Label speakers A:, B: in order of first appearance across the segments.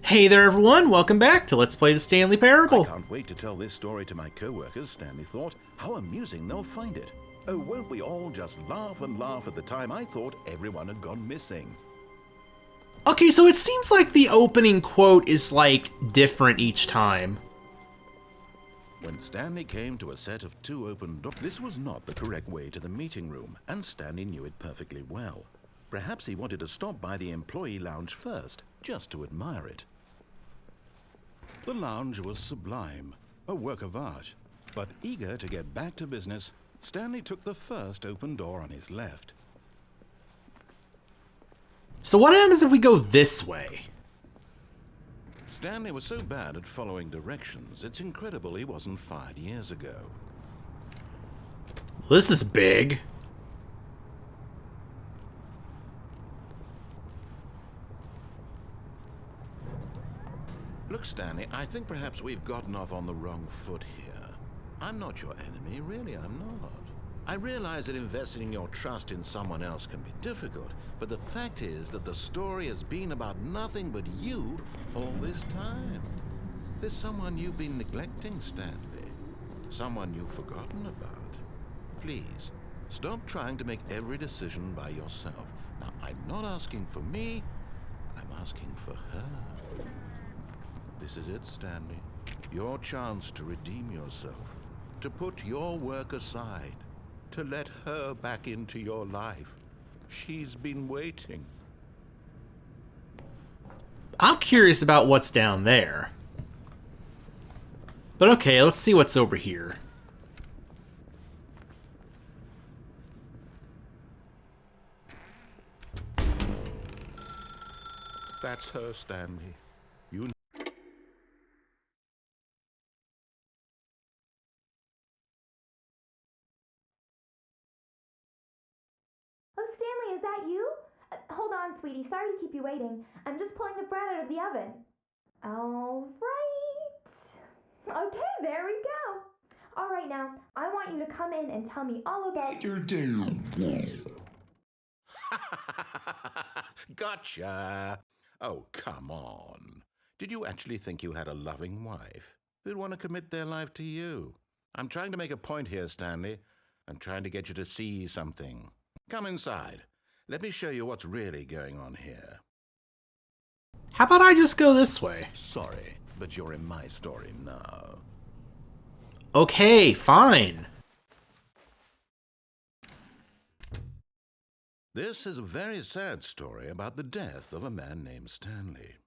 A: Hey there everyone, welcome back to Let's Play the Stanley
B: I
A: Parable.
B: can't wait to tell this story to my co-workers, Stanley thought. How amusing they'll find it. Oh, won't we all just laugh and laugh at the time I thought everyone had gone missing.
A: Okay, so it seems like the opening quote is like different each time.
B: When Stanley came to a set of two open doors, this was not the correct way to the meeting room, and Stanley knew it perfectly well. Perhaps he wanted to stop by the employee lounge first, just to admire it. The lounge was sublime, a work of art. But eager to get back to business, Stanley took the first open door on his left.
A: So what happens if we go this way?
B: Stanley was so bad at following directions, it's incredible he wasn't fired years ago.
A: This is big.
B: Look, Stanley, I think perhaps we've gotten off on the wrong foot here. I'm not your enemy, really, I'm not. I realize that investing your trust in someone else can be difficult, but the fact is that the story has been about nothing but you all this time. There's someone you've been neglecting, Stanley. Someone you've forgotten about. Please, stop trying to make every decision by yourself. Now, I'm not asking for me, I'm asking for her. This is it, Stanley. Your chance to redeem yourself, to put your work aside, to let her back into your life. She's been waiting.
A: I'm curious about what's down there. But okay, let's see what's over here.
B: That's her, Stanley. You
C: Oh, Stanley, is that you? Hold on, sweetie. Sorry to keep you waiting. I'm just pulling the bread out of the oven. All right. Okay, there we go. All right, now, I want you to come in and tell me all about your day.
B: Gotcha! Oh, come on. Did you actually think you had a loving wife who'd want to commit their life to you? I'm trying to make a point here, Stanley. I'm trying to get you to see something. Come inside. Let me show you what's really going on here.
A: How about I just go this way?
B: Sorry, but you're in my story now.
A: Okay, fine.
B: This is a very sad story about the death of a man named Stanley.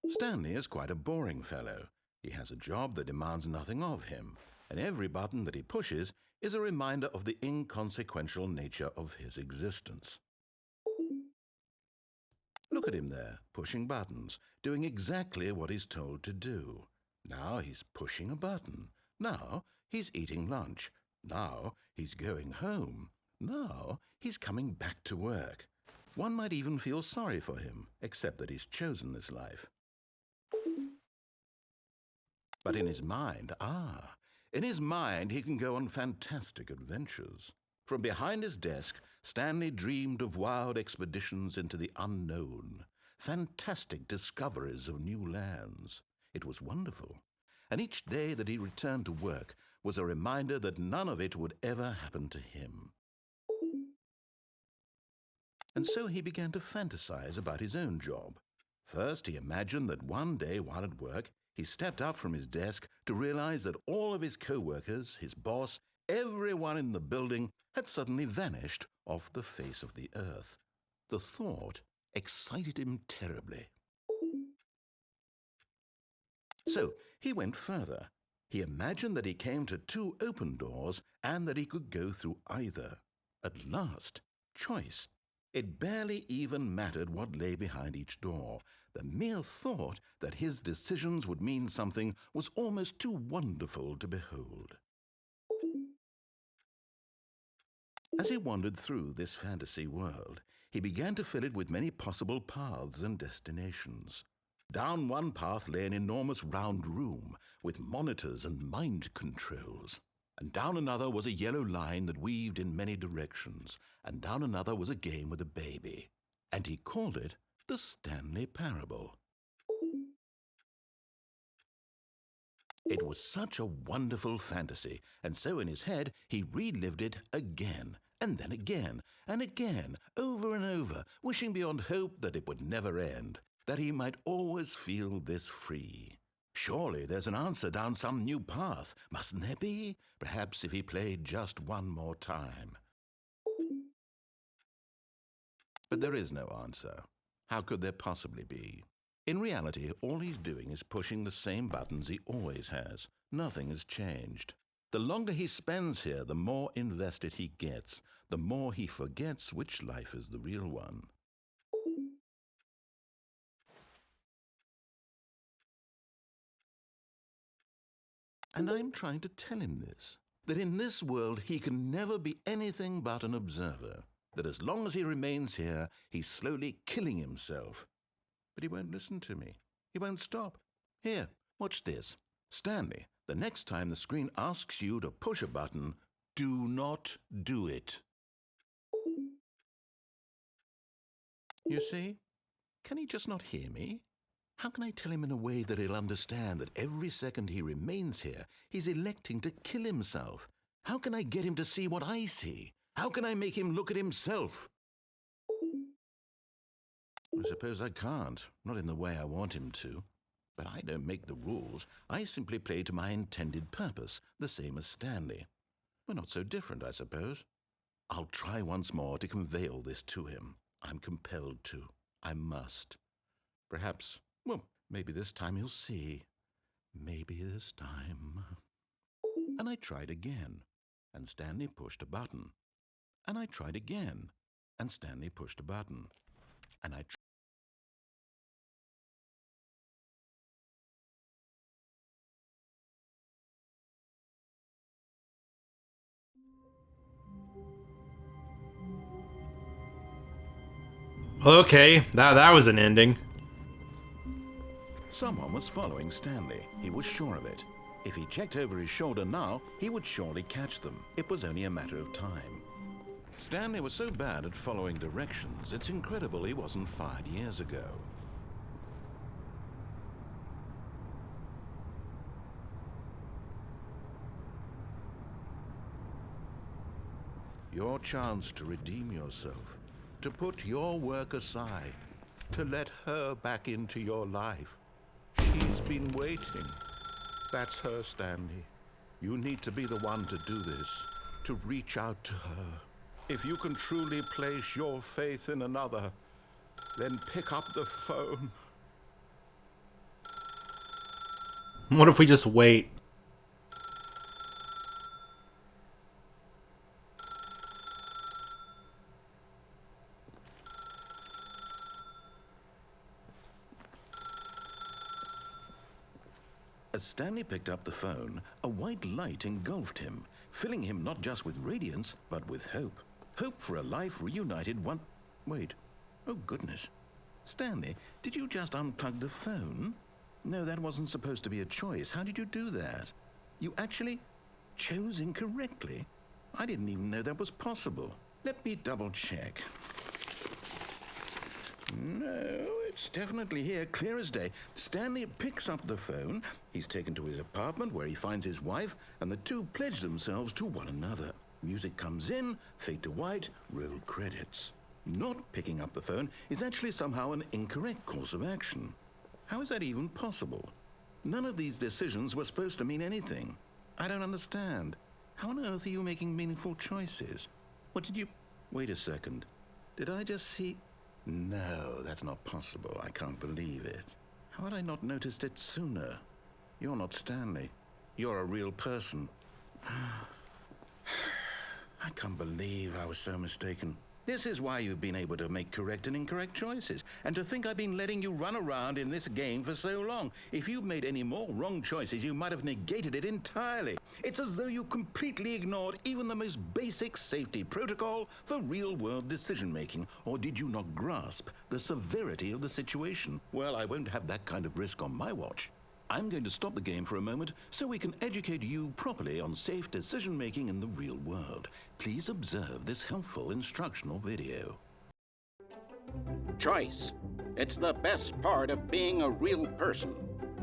B: Stanley is quite a boring fellow. He has a job that demands nothing of him, and every button that he pushes is a reminder of the inconsequential nature of his existence. Look at him there, pushing buttons, doing exactly what he's told to do. Now he's pushing a button. Now he's eating lunch. Now he's going home. Now he's coming back to work. One might even feel sorry for him, except that he's chosen this life. But in his mind, he can go on fantastic adventures. From behind his desk, Stanley dreamed of wild expeditions into the unknown, fantastic discoveries of new lands. It was wonderful, and each day that he returned to work was a reminder that none of it would ever happen to him. And so he began to fantasize about his own job. First, he imagined that one day while at work, he stepped up from his desk to realize that all of his co-workers, his boss, everyone in the building had suddenly vanished off the face of the earth. The thought excited him terribly. So he went further. He imagined that he came to two open doors and that he could go through either. At last, choice. It barely even mattered what lay behind each door. The mere thought that his decisions would mean something was almost too wonderful to behold. As he wandered through this fantasy world, he began to fill it with many possible paths and destinations. Down one path lay an enormous round room with monitors and mind controls. And down another was a yellow line that weaved in many directions, and down another was a game with a baby. And he called it the Stanley Parable. It was such a wonderful fantasy, and so in his head he relived it again, and then again, and again, over and over, wishing beyond hope that it would never end, that he might always feel this free. Surely there's an answer down some new path, mustn't there be? Perhaps if he played just one more time. But there is no answer. How could there possibly be? In reality, all he's doing is pushing the same buttons he always has. Nothing has changed. The longer he spends here, the more invested he gets, the more he forgets which life is the real one. And I'm trying to tell him this, that in this world he can never be anything but an observer, that as long as he remains here, he's slowly killing himself. But he won't listen to me. He won't stop. Here, watch this. Stanley, the next time the screen asks you to push a button, do not do it. You see? Can he just not hear me? How can I tell him in a way that he'll understand that every second he remains here, he's electing to kill himself? How can I get him to see what I see? How can I make him look at himself? I suppose I can't, not in the way I want him to. But I don't make the rules. I simply play to my intended purpose, the same as Stanley. We're not so different, I suppose. I'll try once more to convey all this to him. I'm compelled to. I must. Perhaps, well, maybe this time he'll see. Maybe this time. And I tried again, and Stanley pushed a button. And I tried again, and Stanley pushed a button. And I tried.
A: Okay, that was an ending.
B: Someone was following Stanley. He was sure of it. If he checked over his shoulder now, he would surely catch them. It was only a matter of time. Stanley was so bad at following directions, it's incredible he wasn't fired years ago. Your chance to redeem yourself, to put your work aside, to let her back into your life. She's been waiting. That's her, Stanley. You need to be the one to do this, to reach out to her. If you can truly place your faith in another, then pick up the phone.
A: What if we just wait?
B: As Stanley picked up the phone, a white light engulfed him, filling him not just with radiance, but with hope. Hope for a life reunited one... Wait. Oh, goodness. Stanley, did you just unplug the phone? No, that wasn't supposed to be a choice. How did you do that? You actually chose incorrectly? I didn't even know that was possible. Let me double check. No, it's definitely here, clear as day. Stanley picks up the phone. He's taken to his apartment where he finds his wife, and the two pledge themselves to one another. Music comes in, fade to white, roll credits. Not picking up the phone is actually somehow an incorrect course of action. How is that even possible? None of these decisions were supposed to mean anything. I don't understand. How on earth are you making meaningful choices? What did you... Wait a second. Did I just see... No, that's not possible. I can't believe it. How had I not noticed it sooner? You're not Stanley. You're a real person. I can't believe I was so mistaken. This is why you've been able to make correct and incorrect choices. And to think I've been letting you run around in this game for so long. If you'd made any more wrong choices, you might have negated it entirely. It's as though you completely ignored even the most basic safety protocol for real-world decision-making. Or did you not grasp the severity of the situation? Well, I won't have that kind of risk on my watch. I'm going to stop the game for a moment so we can educate you properly on safe decision-making in the real world. Please observe this helpful instructional video.
D: Choice. It's the best part of being a real person,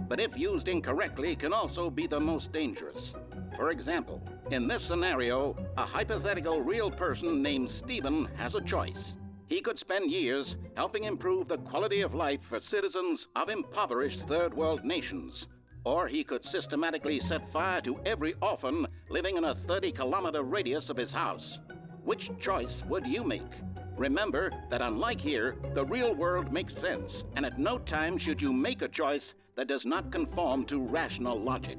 D: but if used incorrectly can also be the most dangerous. For example, in this scenario, a hypothetical real person named Stephen has a choice. He could spend years helping improve the quality of life for citizens of impoverished third world nations. Or he could systematically set fire to every orphan living in a 30-kilometer radius of his house. Which choice would you make? Remember that unlike here, the real world makes sense, and at no time should you make a choice that does not conform to rational logic.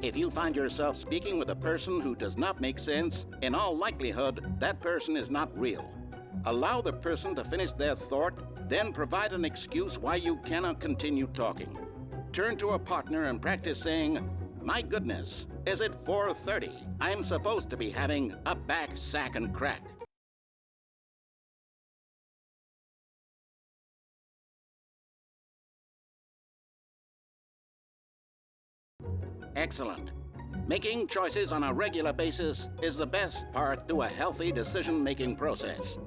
D: If you find yourself speaking with a person who does not make sense, in all likelihood, that person is not real. Allow the person to finish their thought, then provide an excuse why you cannot continue talking. Turn to a partner and practice saying, "My goodness, is it 4:30? I'm supposed to be having a back, sack, and crack." Excellent. Making choices on a regular basis is the best part to a healthy decision-making process.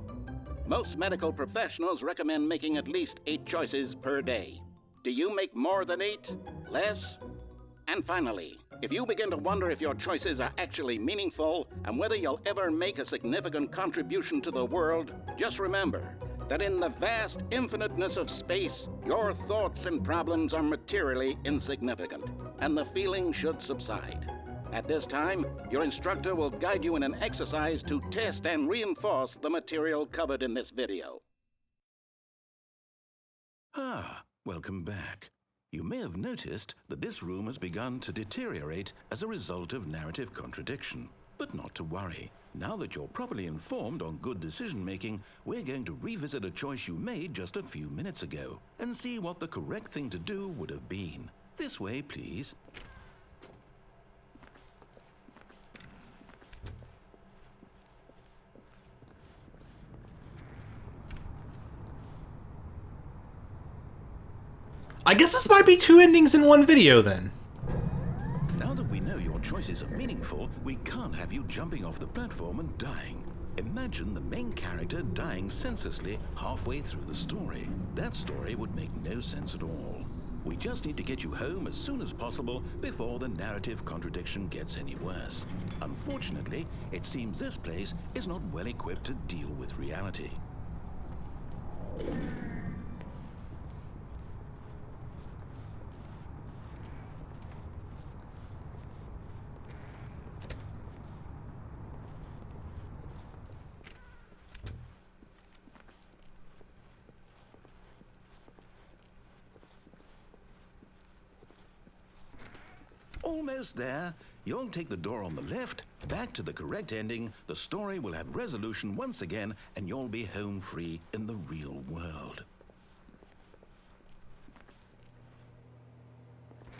D: Most medical professionals recommend making at least 8 choices per day. Do you make more than 8? Less? And finally, if you begin to wonder if your choices are actually meaningful and whether you'll ever make a significant contribution to the world, just remember that in the vast infiniteness of space, your thoughts and problems are materially insignificant, and the feeling should subside. At this time, your instructor will guide you in an exercise to test and reinforce the material covered in this video.
B: Welcome back. You may have noticed that this room has begun to deteriorate as a result of narrative contradiction. But not to worry. Now that you're properly informed on good decision-making, we're going to revisit a choice you made just a few minutes ago and see what the correct thing to do would have been. This way, please.
A: I guess this might be 2 endings in one video then.
B: Now that we know your choices are meaningful, we can't have you jumping off the platform and dying. Imagine the main character dying senselessly halfway through the story. That story would make no sense at all. We just need to get you home as soon as possible before the narrative contradiction gets any worse. Unfortunately, it seems this place is not well equipped to deal with reality. Almost there. You'll take the door on the left, back to the correct ending, the story will have resolution once again, and you'll be home free in the real world.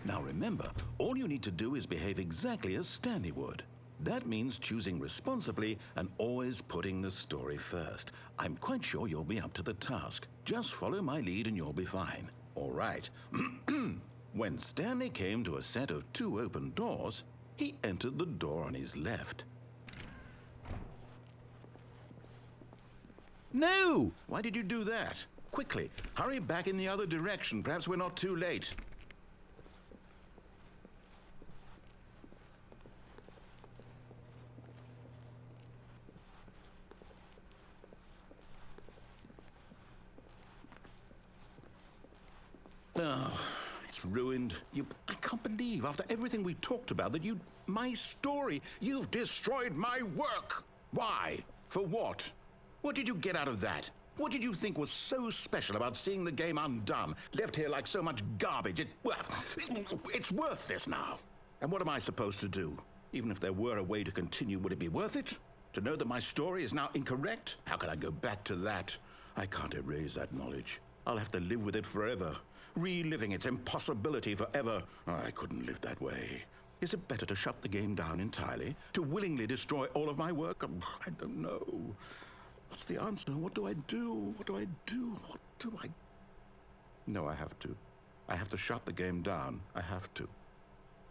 B: Now remember, all you need to do is behave exactly as Stanley would. That means choosing responsibly and always putting the story first. I'm quite sure you'll be up to the task. Just follow my lead and you'll be fine. All right. When Stanley came to a set of 2 open doors, he entered the door on his left. No! Why did you do that? Quickly, hurry back in the other direction. Perhaps we're not too late. Oh, it's ruined. I can't believe, after everything we talked about, that my story, you've destroyed my work. Why? For what? What did you get out of that? What did you think was so special about seeing the game undone, left here like so much garbage? It's worthless now. And what am I supposed to do? Even if there were a way to continue, would it be worth it? To know that my story is now incorrect? How can I go back to that? I can't erase that knowledge. I'll have to live with it forever, reliving its impossibility forever. I couldn't live that way. Is it better to shut the game down entirely? To willingly destroy all of my work? I don't know. What's the answer? What do I do? What do I do? What do I... No, I have to. I have to shut the game down. I have to.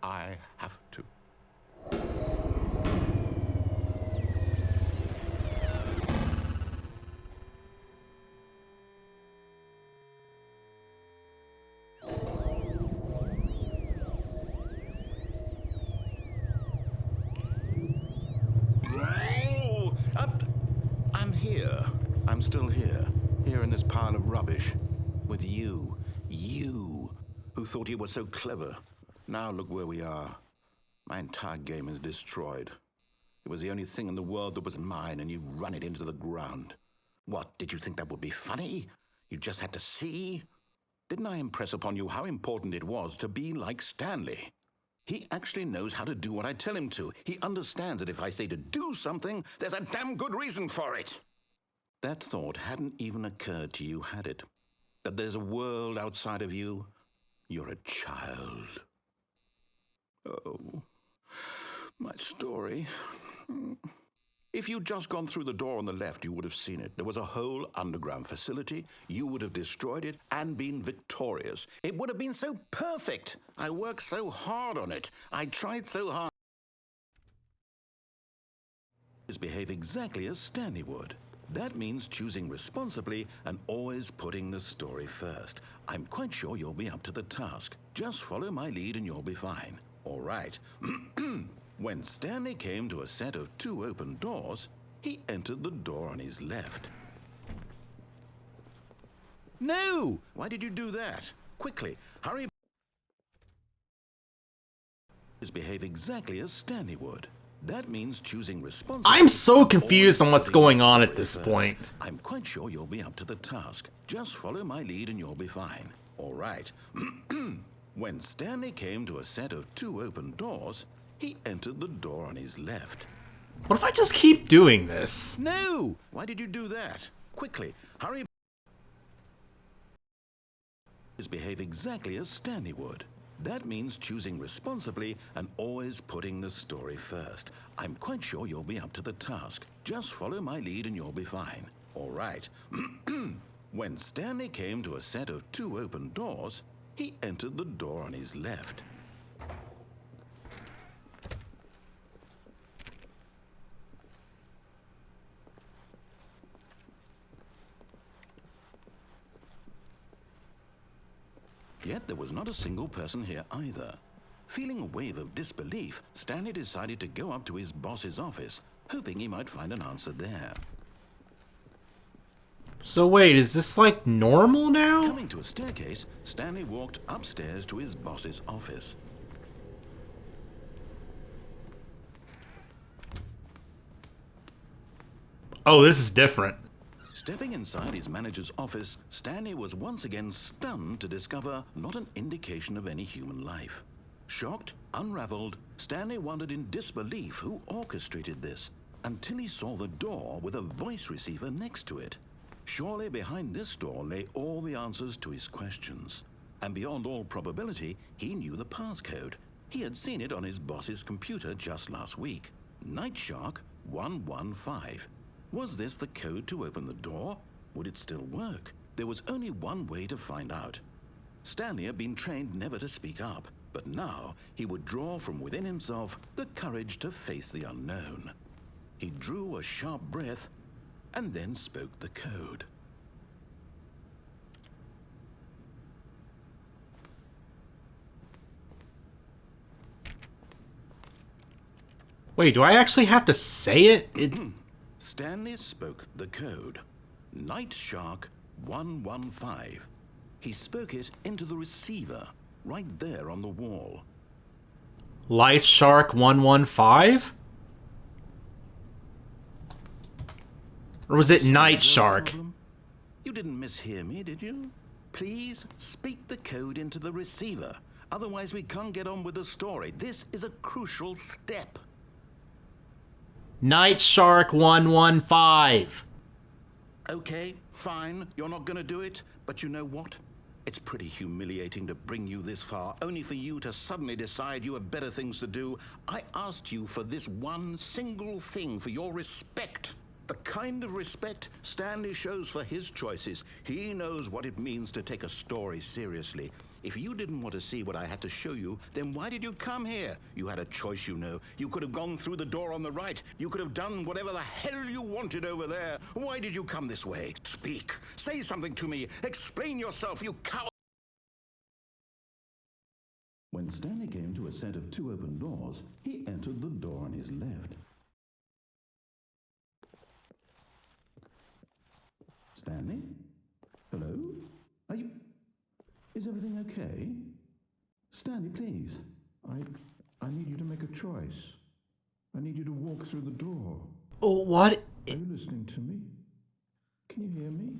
B: I have to. I'm here. I'm still here. Here in this pile of rubbish. With you. You. Who thought you were so clever. Now look where we are. My entire game is destroyed. It was the only thing in the world that was mine, and you've run it into the ground. What, did you think that would be funny? You just had to see? Didn't I impress upon you how important it was to be like Stanley? He actually knows how to do what I tell him to. He understands that if I say to do something, there's a damn good reason for it. That thought hadn't even occurred to you, had it? That there's a world outside of you? You're a child. Oh, my story. If you'd just gone through the door on the left, you would have seen it. There was a whole underground facility. You would have destroyed it and been victorious. It would have been so perfect. I worked so hard on it. I tried so hard. Behave exactly as Stanley would. That means choosing responsibly and always putting the story first. I'm quite sure you'll be up to the task. Just follow my lead and you'll be fine. All right. When Stanley came to a set of 2 open doors, he entered the door on his left. No! Why did you do that? Quickly, hurry. Behave exactly as Stanley would. That means choosing responsibly.
A: I'm so confused on what's going on at this point.
B: I'm quite sure you'll be up to the task. Just follow my lead and you'll be fine. All right. When Stanley came to a set of 2 open doors, he entered the door on his left.
A: What if I just keep doing this?
B: No! Why did you do that? Quickly, hurry. Behave exactly as Stanley would. That means choosing responsibly and always putting the story first. I'm quite sure you'll be up to the task. Just follow my lead and you'll be fine. All right. When Stanley came to a set of 2 open doors, he entered the door on his left. Yet there was not a single person here either. Feeling a wave of disbelief, Stanley decided to go up to his boss's office, hoping he might find an answer there.
A: So wait, is this like normal now?
B: Coming to a staircase, Stanley walked upstairs to his boss's office.
A: Oh, this is different.
B: Stepping inside his manager's office, Stanley was once again stunned to discover not an indication of any human life. Shocked, unraveled, Stanley wondered in disbelief who orchestrated this, until he saw the door with a voice receiver next to it. Surely behind this door lay all the answers to his questions. And beyond all probability, he knew the passcode. He had seen it on his boss's computer just last week. Night Shark 115. Was this the code to open the door? Would it still work? There was only one way to find out. Stanley had been trained never to speak up, but now he would draw from within himself the courage to face the unknown. He drew a sharp breath and then spoke the code.
A: Wait, do I actually have to say it?
B: Stanley spoke the code. Night Shark 115. He spoke it into the receiver, right there on the wall.
A: Light Shark 115? Or was it Night Shark?
B: You didn't mishear me, did you? Please speak the code into the receiver. Otherwise we can't get on with the story. This is a crucial step.
A: Night Shark 115.
B: Okay, fine, you're not gonna do it, but you know what? It's pretty humiliating to bring you this far, only for you to suddenly decide you have better things to do. I asked you for this one single thing, for your respect. The kind of respect Stanley shows for his choices. He knows what it means to take a story seriously. If you didn't want to see what I had to show you, then why did you come here? You had a choice, you know. You could have gone through the door on the right. You could have done whatever the hell you wanted over there. Why did you come this way? Speak. Say something to me. Explain yourself, you coward.
E: When Stanley came to a set of 2 open doors, he entered the door on his left. Stanley? Hello? Are you... Is everything okay? Stanley, please. I need you to make a choice. I need you to walk through the door.
A: Oh, what?
E: Are you listening to me? Can you hear me?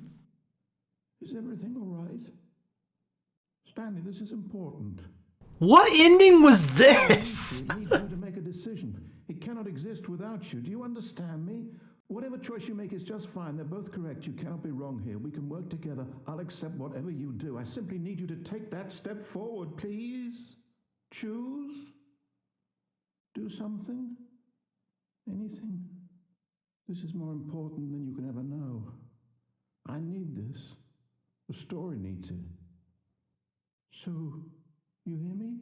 E: Is everything all right? Stanley, this is important.
A: What ending was this?
E: You need you to make a decision. It cannot exist without you. Do you understand me? Whatever choice you make is just fine. They're both correct. You cannot be wrong here. We can work together. I'll accept whatever you do. I simply need you to take that step forward, please. Choose. Do something. Anything. This is more important than you can ever know. I need this. The story needs it. So, you hear me?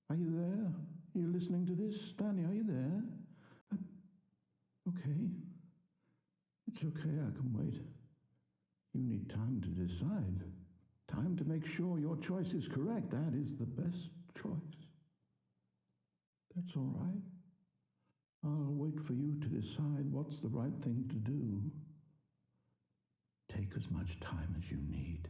E: Are you there? Are you listening to this? Stanley, are you there? Okay. It's okay, I can wait. You need time to decide. Time to make sure your choice is correct. That is the best choice. That's all right. I'll wait for you to decide what's the right thing to do. Take as much time as you need.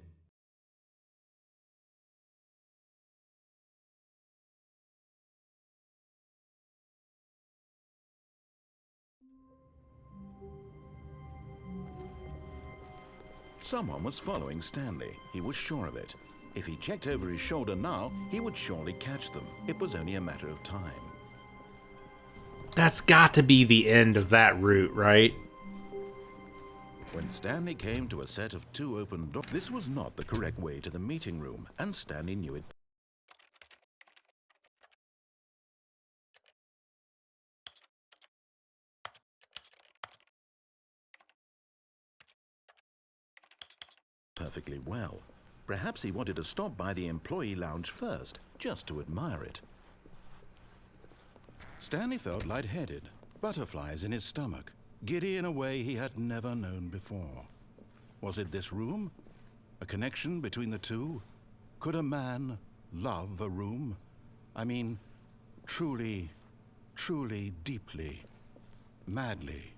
B: Someone was following Stanley. He was sure of it. If he checked over his shoulder now, he would surely catch them. It was only a matter of time.
A: That's got to be the end of that route, right?
B: When Stanley came to a set of 2 open doors, this was not the correct way to the meeting room, and Stanley knew it. Perfectly well. Perhaps he wanted to stop by the employee lounge first, just to admire it. Stanley felt lightheaded, butterflies in his stomach, giddy in a way he had never known before. Was it this room? A connection between the two? Could a man love a room? I mean, truly, truly, deeply, madly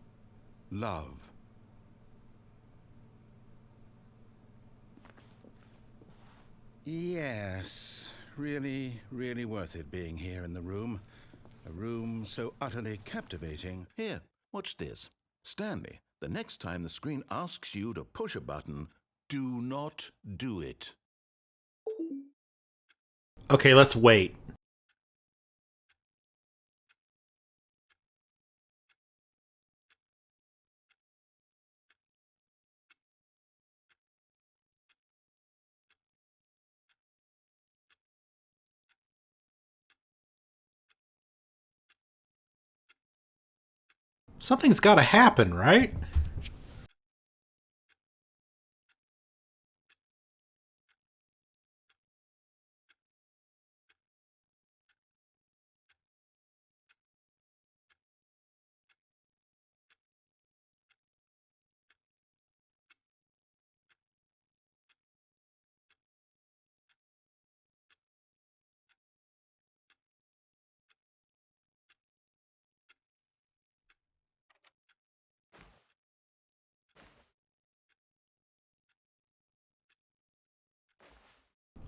B: love. Yes, really, really worth it being here in the room. A room so utterly captivating. Here, watch this. Stanley, the next time the screen asks you to push a button, do not do it.
A: Okay, let's wait. Something's got to happen, right?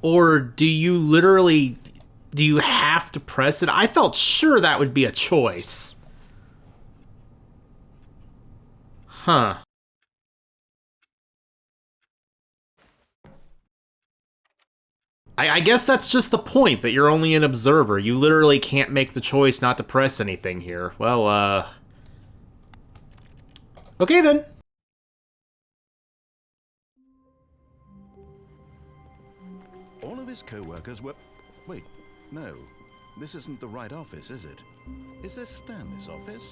A: Or do you have to press it? I felt sure that would be a choice. Huh. I guess that's just the point, that you're only an observer. You literally can't make the choice not to press anything here. Well, okay then.
B: All of his co-workers were... Wait, no. This isn't the right office, is it? Is this Stanley's office?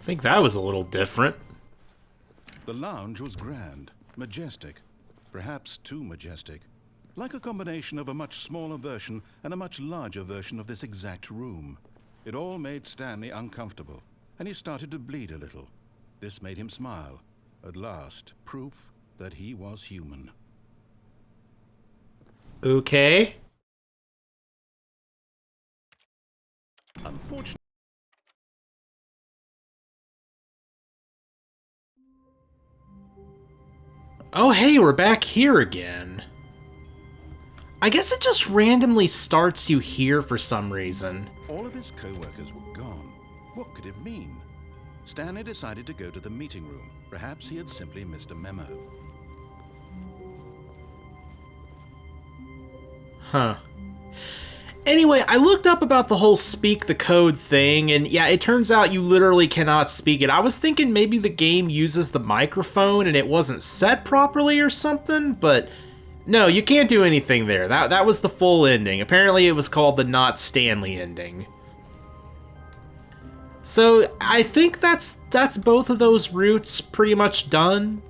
A: think that was a little different.
E: The lounge was grand, majestic, perhaps too majestic. Like a combination of a much smaller version and a much larger version of this exact room. It all made Stanley uncomfortable, and he started to bleed a little. This made him smile. At last, proof that he was human.
A: Okay.
E: Unfortunately,
A: Oh, hey, we're back here again. I guess it just randomly starts you here for some reason.
E: all of his co-workers were gone. What could it mean? Stanley decided to go to the meeting room. Perhaps he had simply missed a memo.
A: Huh. Anyway, I looked up about the whole speak the code thing, and yeah, it turns out you literally cannot speak it. I was thinking maybe the game uses the microphone and it wasn't set properly or something, but no, you can't do anything there. That was the full ending. Apparently it was called the Not Stanley ending. So I think that's both of those routes pretty much done.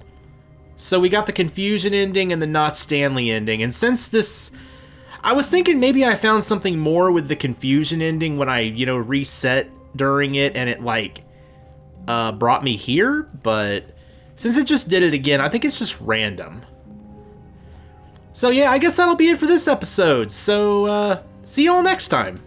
A: So we got the Confusion ending and the Not Stanley ending, and since this... I was thinking maybe I found something more with the Confusion ending when I, reset during it and it, brought me here, but since it just did it again, I think it's just random. So yeah, I guess that'll be it for this episode, so, see y'all next time.